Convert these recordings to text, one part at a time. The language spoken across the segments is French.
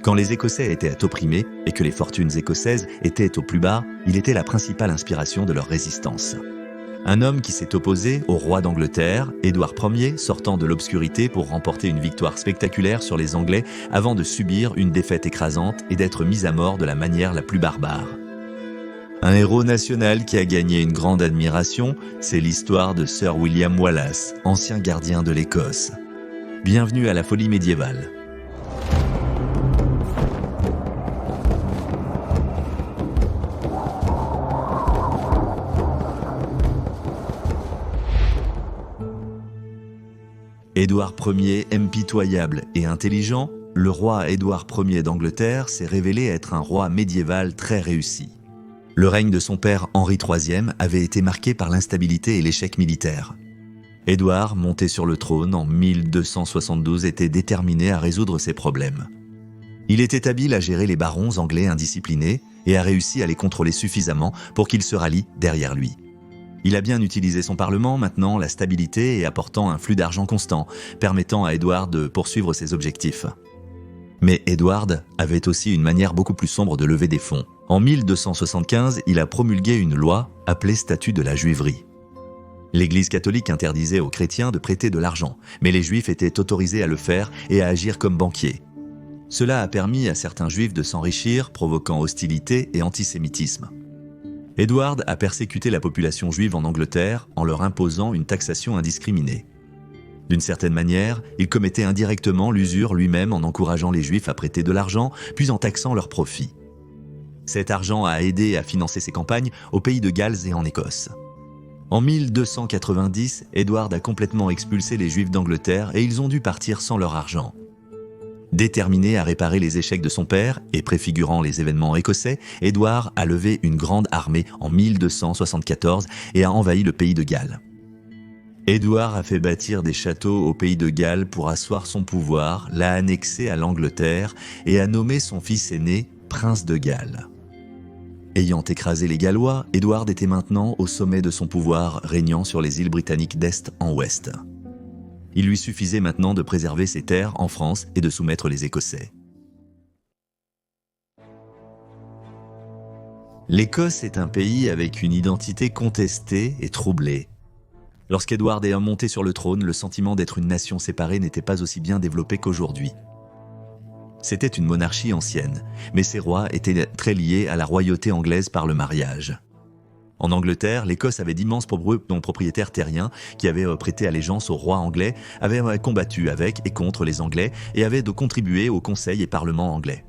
Quand les Écossais étaient opprimés et que les fortunes écossaises étaient au plus bas, il était la principale inspiration de leur résistance. Un homme qui s'est opposé au roi d'Angleterre, Édouard Ier, sortant de l'obscurité pour remporter une victoire spectaculaire sur les Anglais avant de subir une défaite écrasante et d'être mis à mort de la manière la plus barbare. Un héros national qui a gagné une grande admiration, c'est l'histoire de Sir William Wallace, ancien gardien de l'Écosse. Bienvenue à la folie médiévale. Édouard Ier, impitoyable et intelligent, le roi Édouard Ier d'Angleterre s'est révélé être un roi médiéval très réussi. Le règne de son père Henri III avait été marqué par l'instabilité et l'échec militaire. Édouard, monté sur le trône en 1272, était déterminé à résoudre ses problèmes. Il était habile à gérer les barons anglais indisciplinés et a réussi à les contrôler suffisamment pour qu'ils se rallient derrière lui. Il a bien utilisé son parlement, maintenant la stabilité et apportant un flux d'argent constant, permettant à Édouard de poursuivre ses objectifs. Mais Édouard avait aussi une manière beaucoup plus sombre de lever des fonds. En 1275, il a promulgué une loi appelée Statut de la Juiverie. L'Église catholique interdisait aux chrétiens de prêter de l'argent, mais les Juifs étaient autorisés à le faire et à agir comme banquiers. Cela a permis à certains Juifs de s'enrichir, provoquant hostilité et antisémitisme. Édouard a persécuté la population juive en Angleterre en leur imposant une taxation indiscriminée. D'une certaine manière, il commettait indirectement l'usure lui-même en encourageant les Juifs à prêter de l'argent, puis en taxant leurs profits. Cet argent a aidé à financer ses campagnes au pays de Galles et en Écosse. En 1290, Édouard a complètement expulsé les Juifs d'Angleterre et ils ont dû partir sans leur argent. Déterminé à réparer les échecs de son père et préfigurant les événements écossais, Édouard a levé une grande armée en 1274 et a envahi le pays de Galles. Édouard a fait bâtir des châteaux au pays de Galles pour asseoir son pouvoir, l'a annexé à l'Angleterre et a nommé son fils aîné prince de Galles. Ayant écrasé les Gallois, Édouard était maintenant au sommet de son pouvoir, régnant sur les îles britanniques d'est en ouest. Il lui suffisait maintenant de préserver ses terres en France et de soumettre les Écossais. L'Écosse est un pays avec une identité contestée et troublée. Lorsqu'Édouard est monté sur le trône, le sentiment d'être une nation séparée n'était pas aussi bien développé qu'aujourd'hui. C'était une monarchie ancienne, mais ses rois étaient très liés à la royauté anglaise par le mariage. En Angleterre, l'Écosse avait d'immenses propriétaires terriens qui avaient prêté allégeance au roi anglais, avaient combattu avec et contre les Anglais et avaient contribué au Conseil et Parlement anglais.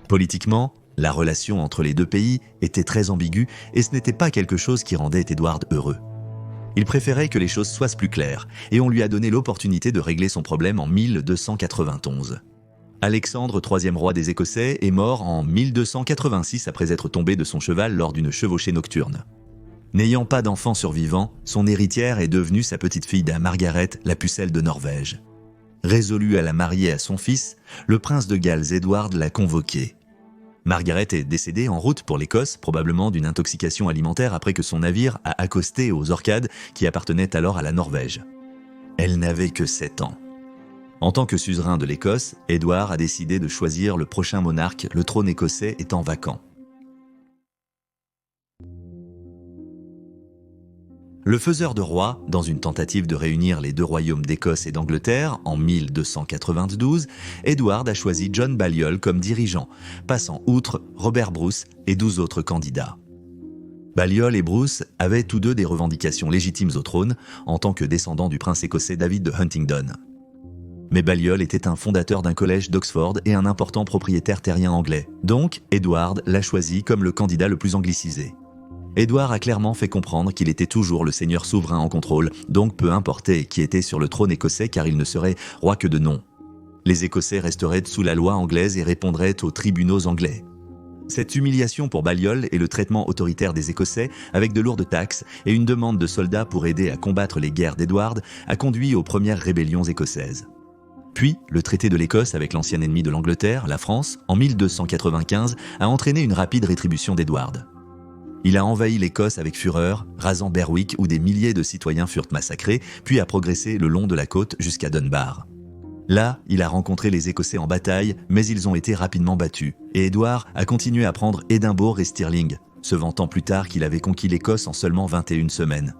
Politiquement, la relation entre les deux pays était très ambiguë et ce n'était pas quelque chose qui rendait Édouard heureux. Il préférait que les choses soient plus claires et on lui a donné l'opportunité de régler son problème en 1291. Alexandre, troisième roi des Écossais, est mort en 1286 après être tombé de son cheval lors d'une chevauchée nocturne. N'ayant pas d'enfant survivant, son héritière est devenue sa petite-fille Margaret, la pucelle de Norvège. Résolu à la marier à son fils, le prince de Galles Édouard l'a convoquée. Margaret est décédée en route pour l'Écosse, probablement d'une intoxication alimentaire après que son navire a accosté aux Orcades qui appartenaient alors à la Norvège. Elle n'avait que 7 ans. En tant que suzerain de l'Écosse, Édouard a décidé de choisir le prochain monarque, le trône écossais étant vacant. Le faiseur de rois, dans une tentative de réunir les deux royaumes d'Écosse et d'Angleterre en 1292, Édouard a choisi John Balliol comme dirigeant, passant outre Robert Bruce et 12 autres candidats. Balliol et Bruce avaient tous deux des revendications légitimes au trône en tant que descendants du prince écossais David de Huntingdon. Mais Balliol était un fondateur d'un collège d'Oxford et un important propriétaire terrien anglais. Donc, Édouard l'a choisi comme le candidat le plus anglicisé. Édouard a clairement fait comprendre qu'il était toujours le seigneur souverain en contrôle, donc peu importait qui était sur le trône écossais car il ne serait roi que de nom. Les Écossais resteraient sous la loi anglaise et répondraient aux tribunaux anglais. Cette humiliation pour Balliol et le traitement autoritaire des Écossais, avec de lourdes taxes et une demande de soldats pour aider à combattre les guerres d'Édouard, a conduit aux premières rébellions écossaises. Puis, le traité de l'Écosse avec l'ancien ennemi de l'Angleterre, la France, en 1295, a entraîné une rapide rétribution d'Édouard. Il a envahi l'Écosse avec fureur, rasant Berwick où des milliers de citoyens furent massacrés, puis a progressé le long de la côte jusqu'à Dunbar. Là, il a rencontré les Écossais en bataille, mais ils ont été rapidement battus. Et Édouard a continué à prendre Édimbourg et Stirling, se vantant plus tard qu'il avait conquis l'Écosse en seulement 21 semaines.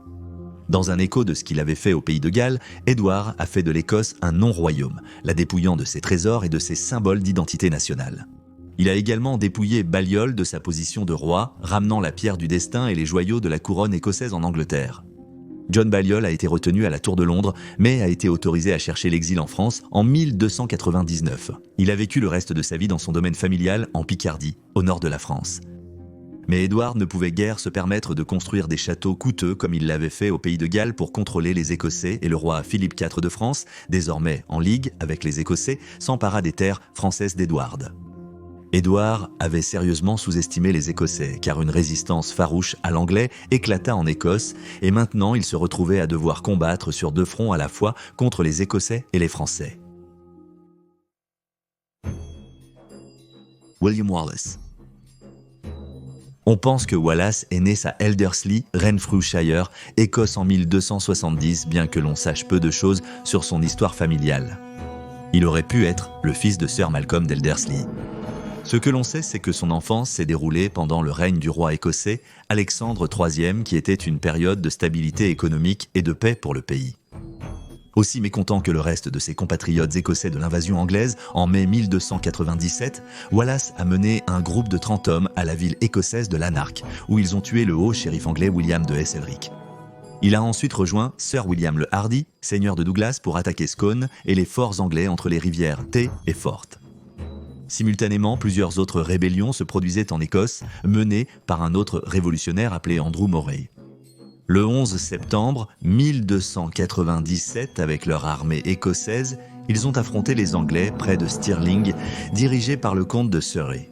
Dans un écho de ce qu'il avait fait au pays de Galles, Édouard a fait de l'Écosse un non-royaume, la dépouillant de ses trésors et de ses symboles d'identité nationale. Il a également dépouillé Balliol de sa position de roi, ramenant la pierre du destin et les joyaux de la couronne écossaise en Angleterre. John Balliol a été retenu à la Tour de Londres, mais a été autorisé à chercher l'exil en France en 1299. Il a vécu le reste de sa vie dans son domaine familial en Picardie, au nord de la France. Mais Édouard ne pouvait guère se permettre de construire des châteaux coûteux comme il l'avait fait au pays de Galles pour contrôler les Écossais, et le roi Philippe IV de France, désormais en ligue avec les Écossais, s'empara des terres françaises d'Édouard. Édouard avait sérieusement sous-estimé les Écossais, car une résistance farouche à l'anglais éclata en Écosse, et maintenant il se retrouvait à devoir combattre sur deux fronts à la fois contre les Écossais et les Français. William Wallace. On pense que Wallace est né à Elderslie, Renfrewshire, Écosse en 1270, bien que l'on sache peu de choses sur son histoire familiale. Il aurait pu être le fils de Sir Malcolm d'Elderslie. Ce que l'on sait, c'est que son enfance s'est déroulée pendant le règne du roi écossais Alexandre III, qui était une période de stabilité économique et de paix pour le pays. Aussi mécontent que le reste de ses compatriotes écossais de l'invasion anglaise, en mai 1297, Wallace a mené un groupe de 30 hommes à la ville écossaise de Lanark, où ils ont tué le haut shérif anglais William de Hesse-Elric. Il a ensuite rejoint Sir William le Hardy, seigneur de Douglas, pour attaquer Scone et les forts anglais entre les rivières Tay et Forth. Simultanément, plusieurs autres rébellions se produisaient en Écosse, menées par un autre révolutionnaire appelé Andrew Moray. Le 11 septembre 1297, avec leur armée écossaise, ils ont affronté les Anglais près de Stirling, dirigés par le comte de Surrey.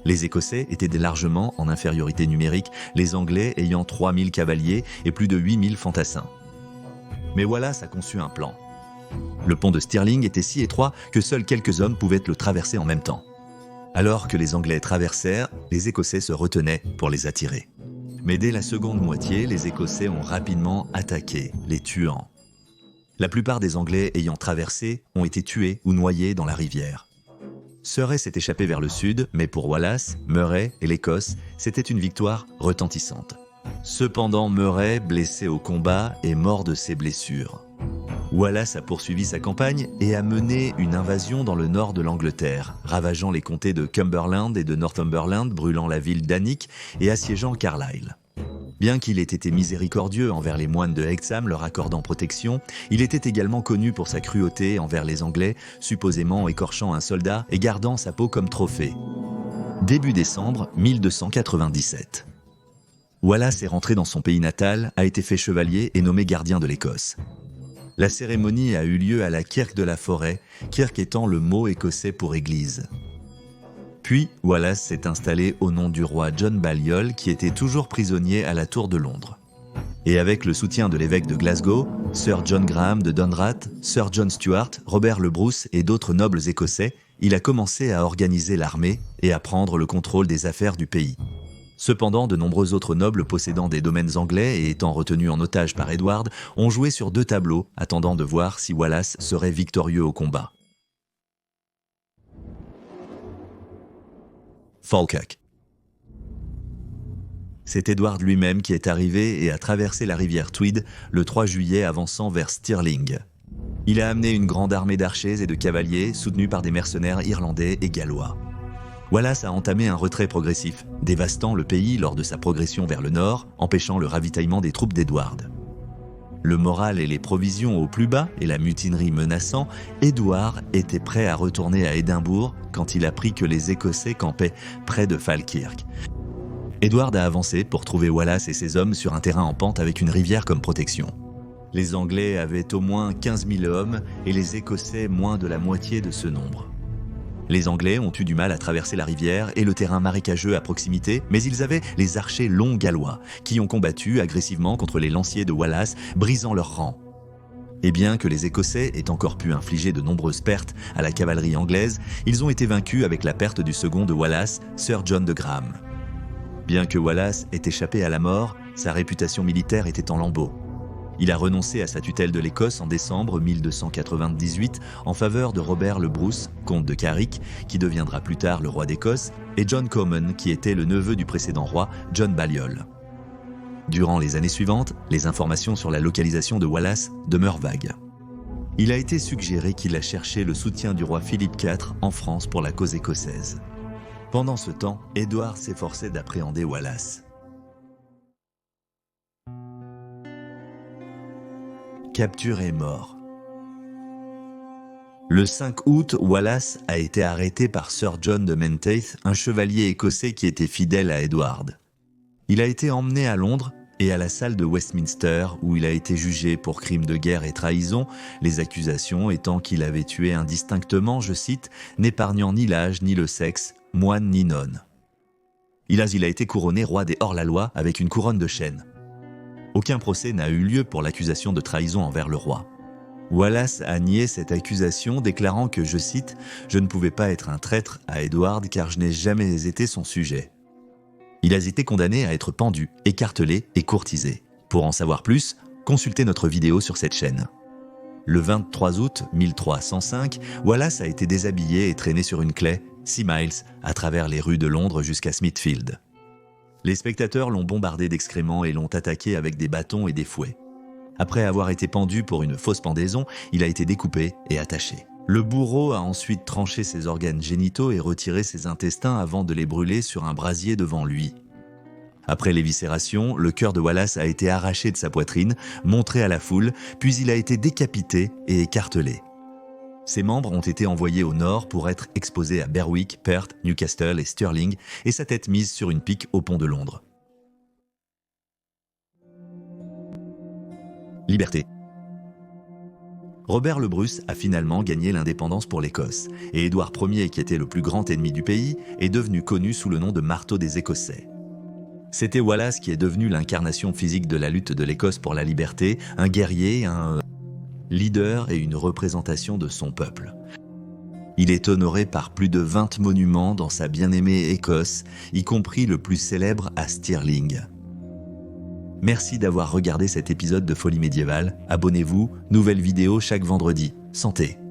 Les Écossais étaient largement en infériorité numérique, les Anglais ayant 3000 cavaliers et plus de 8000 fantassins. Mais Wallace a conçu un plan. Le pont de Stirling était si étroit que seuls quelques hommes pouvaient le traverser en même temps. Alors que les Anglais traversèrent, les Écossais se retenaient pour les attirer. Mais dès la seconde moitié, les Écossais ont rapidement attaqué, les tuant. La plupart des Anglais ayant traversé ont été tués ou noyés dans la rivière. Surrey s'est échappé vers le sud, mais pour Wallace, Murray et l'Écosse, c'était une victoire retentissante. Cependant, Murray, blessé au combat, est mort de ses blessures. Wallace a poursuivi sa campagne et a mené une invasion dans le nord de l'Angleterre, ravageant les comtés de Cumberland et de Northumberland, brûlant la ville d'Alnwick et assiégeant Carlisle. Bien qu'il ait été miséricordieux envers les moines de Hexham leur accordant protection, il était également connu pour sa cruauté envers les Anglais, supposément écorchant un soldat et gardant sa peau comme trophée. Début décembre 1297. Wallace est rentré dans son pays natal, a été fait chevalier et nommé gardien de l'Écosse. La cérémonie a eu lieu à la Kirk de la Forêt, Kirk étant le mot écossais pour église. Puis, Wallace s'est installé au nom du roi John Balliol, qui était toujours prisonnier à la Tour de Londres. Et avec le soutien de l'évêque de Glasgow, Sir John Graham de Donrat, Sir John Stuart, Robert le Bruce et d'autres nobles écossais, il a commencé à organiser l'armée et à prendre le contrôle des affaires du pays. Cependant, de nombreux autres nobles possédant des domaines anglais et étant retenus en otage par Édouard ont joué sur deux tableaux, attendant de voir si Wallace serait victorieux au combat. Falkirk. C'est Édouard lui-même qui est arrivé et a traversé la rivière Tweed le 3 juillet avançant vers Stirling. Il a amené une grande armée d'archers et de cavaliers soutenus par des mercenaires irlandais et gallois. Wallace a entamé un retrait progressif, dévastant le pays lors de sa progression vers le nord, empêchant le ravitaillement des troupes d'Édouard. Le moral et les provisions au plus bas et la mutinerie menaçant, Édouard était prêt à retourner à Édimbourg quand il apprit que les Écossais campaient près de Falkirk. Édouard a avancé pour trouver Wallace et ses hommes sur un terrain en pente avec une rivière comme protection. Les Anglais avaient au moins 15 000 hommes et les Écossais moins de la moitié de ce nombre. Les Anglais ont eu du mal à traverser la rivière et le terrain marécageux à proximité, mais ils avaient les archers longs gallois, qui ont combattu agressivement contre les lanciers de Wallace, brisant leurs rangs. Et bien que les Écossais aient encore pu infliger de nombreuses pertes à la cavalerie anglaise, ils ont été vaincus avec la perte du second de Wallace, Sir John de Graham. Bien que Wallace ait échappé à la mort, sa réputation militaire était en lambeaux. Il a renoncé à sa tutelle de l'Écosse en décembre 1298 en faveur de Robert le Bruce, comte de Carrick, qui deviendra plus tard le roi d'Écosse, et John Comyn, qui était le neveu du précédent roi, John Balliol. Durant les années suivantes, les informations sur la localisation de Wallace demeurent vagues. Il a été suggéré qu'il a cherché le soutien du roi Philippe IV en France pour la cause écossaise. Pendant ce temps, Édouard s'efforçait d'appréhender Wallace. Capture et mort. Le 5 août, Wallace a été arrêté par Sir John de Menteith, un chevalier écossais qui était fidèle à Édouard. Il a été emmené à Londres et à la salle de Westminster où il a été jugé pour crimes de guerre et trahison, les accusations étant qu'il avait tué indistinctement, je cite, « n'épargnant ni l'âge ni le sexe, moine ni nonne ». Il a été couronné roi des hors-la-loi avec une couronne de chêne. Aucun procès n'a eu lieu pour l'accusation de trahison envers le roi. Wallace a nié cette accusation, déclarant que, je cite, « Je ne pouvais pas être un traître à Édouard car je n'ai jamais été son sujet ». Il a été condamné à être pendu, écartelé et courtisé. Pour en savoir plus, consultez notre vidéo sur cette chaîne. Le 23 août 1305, Wallace a été déshabillé et traîné sur une claie, 6 miles, à travers les rues de Londres jusqu'à Smithfield. Les spectateurs l'ont bombardé d'excréments et l'ont attaqué avec des bâtons et des fouets. Après avoir été pendu pour une fausse pendaison, il a été découpé et attaché. Le bourreau a ensuite tranché ses organes génitaux et retiré ses intestins avant de les brûler sur un brasier devant lui. Après l'éviscération, le cœur de Wallace a été arraché de sa poitrine, montré à la foule, puis il a été décapité et écartelé. Ses membres ont été envoyés au nord pour être exposés à Berwick, Perth, Newcastle et Stirling, et sa tête mise sur une pique au pont de Londres. Liberté. Robert le Bruce a finalement gagné l'indépendance pour l'Écosse, et Édouard Ier, qui était le plus grand ennemi du pays, est devenu connu sous le nom de marteau des Écossais. C'était Wallace qui est devenu l'incarnation physique de la lutte de l'Écosse pour la liberté, un guerrier, un leader et une représentation de son peuple. Il est honoré par plus de 20 monuments dans sa bien-aimée Écosse, y compris le plus célèbre à Stirling. Merci d'avoir regardé cet épisode de Folie médiévale. Abonnez-vous, nouvelle vidéo chaque vendredi. Santé!